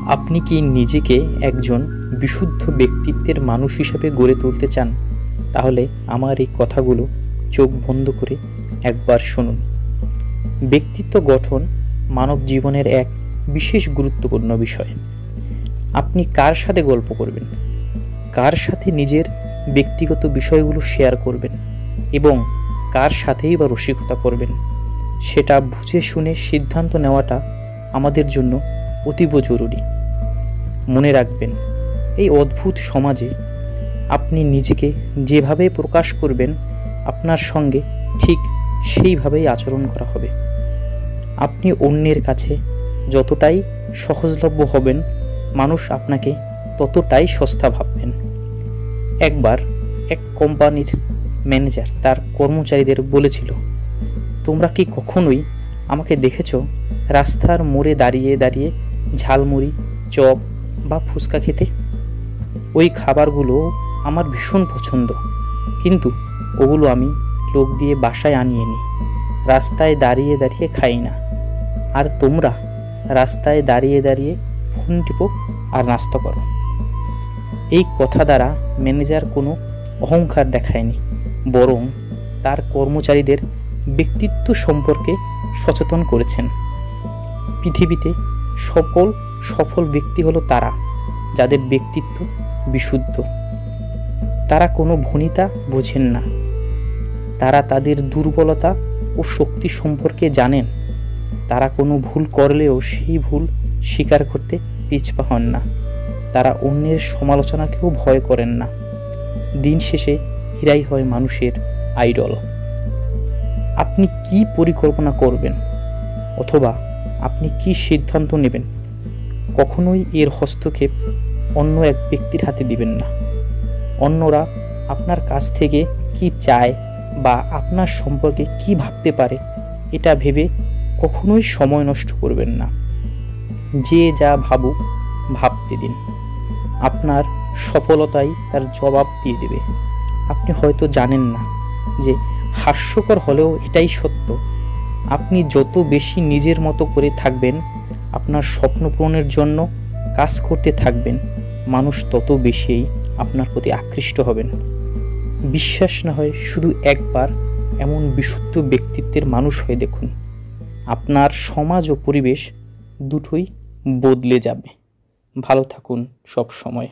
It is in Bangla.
আপনি কি নিজেকে একজন বিশুদ্ধ ব্যক্তিত্বের মানুষ হিসেবে গড়ে তুলতে চান? তাহলে আমার এই কথাগুলো চোখ বন্ধ করে একবার শুনুন। ব্যক্তিত্ব গঠন মানব জীবনের এক বিশেষ গুরুত্বপূর্ণ বিষয়। আপনি কার সাথে গল্প করবেন, কার সাথে নিজের ব্যক্তিগত বিষয়গুলো শেয়ার করবেন এবং কার সাথেই বা রসিকতা করবেন, সেটা বুঝে শুনে সিদ্ধান্ত নেওয়াটা আমাদের জন্য অতীব জরুরি। মনে রাখবেন, এই অদ্ভুত সমাজে আপনি নিজেকে যেভাবে প্রকাশ করবেন, আপনার সঙ্গে ঠিক সেইভাবেই আচরণ করা হবে। আপনি অন্যের কাছে যতটাই সহজলভ্য হবেন, মানুষ আপনাকে ততটাই সস্তা ভাববেন। একবার এক কোম্পানির ম্যানেজার তার কর্মচারীদের বলেছিল, তোমরা কি কখনোই আমাকে দেখেছো রাস্তার মোড়ে দাঁড়িয়ে দাঁড়িয়ে ঝালমুড়ি, চপ বা ফুচকা খেতে? ওই খাবারগুলো আমার ভীষণ পছন্দ, কিন্তু ওগুলো আমি লোক দিয়ে বাসায় আনিয়ে নিই, রাস্তায় দাঁড়িয়ে দাঁড়িয়ে খাই না। আর তোমরা রাস্তায় দাঁড়িয়ে দাঁড়িয়ে ফোন টিপো আর নাস্তা করো। এই কথা দ্বারা ম্যানেজার কোনো অহংকার দেখায়নি, বরং তার কর্মচারীদের ব্যক্তিত্ব সম্পর্কে সচেতন করেছেন। পৃথিবীতে সকল সফল ব্যক্তি হলো তারা যাদের ব্যক্তিত্ব বিশুদ্ধ। তারা কোনো ভনিতা বোঝেন না, তারা তাদের দুর্বলতা ও শক্তি সম্পর্কে জানেন। তারা কোনো ভুল করলেও সেই ভুল স্বীকার করতে পিছপা হন না। তারা অন্যের সমালোচনাকেও ভয় করেন না। দিন শেষে এরাই হয় মানুষের আইডল। আপনি কি পরিকল্পনা করবেন অথবা আপনি কি সিদ্ধান্ত নেবেন, কখনোই এর হস্তক্ষেপ অন্য এক ব্যক্তির হাতে দিবেন না। অন্যরা আপনার কাছ থেকে কি চায় বা আপনার সম্পর্কে কি ভাবতে পারে, এটা ভেবে কখনোই সময় নষ্ট করবেন না। যে যা ভাবুক ভাবতে দিন, আপনার সফলতাই তার জবাব দিয়ে দেবে। আপনি হয়তো জানেন না যে হাস্যকর হলেও এটাই সত্য। আপনি যত বেশি নিজের মতো করে থাকবেন, আপনার স্বপ্ন পূরণের জন্য কাজ করতে থাকবেন, মানুষ তত বেশি আপনার প্রতি আকৃষ্ট হবেন। বিশ্বাস না হয় শুধু একবার এমন বিশুদ্ধ ব্যক্তিত্বের মানুষ হয়ে দেখুন, আপনার সমাজ ও পরিবেশ দুটোই বদলে যাবে। ভালো থাকুন সব সময়।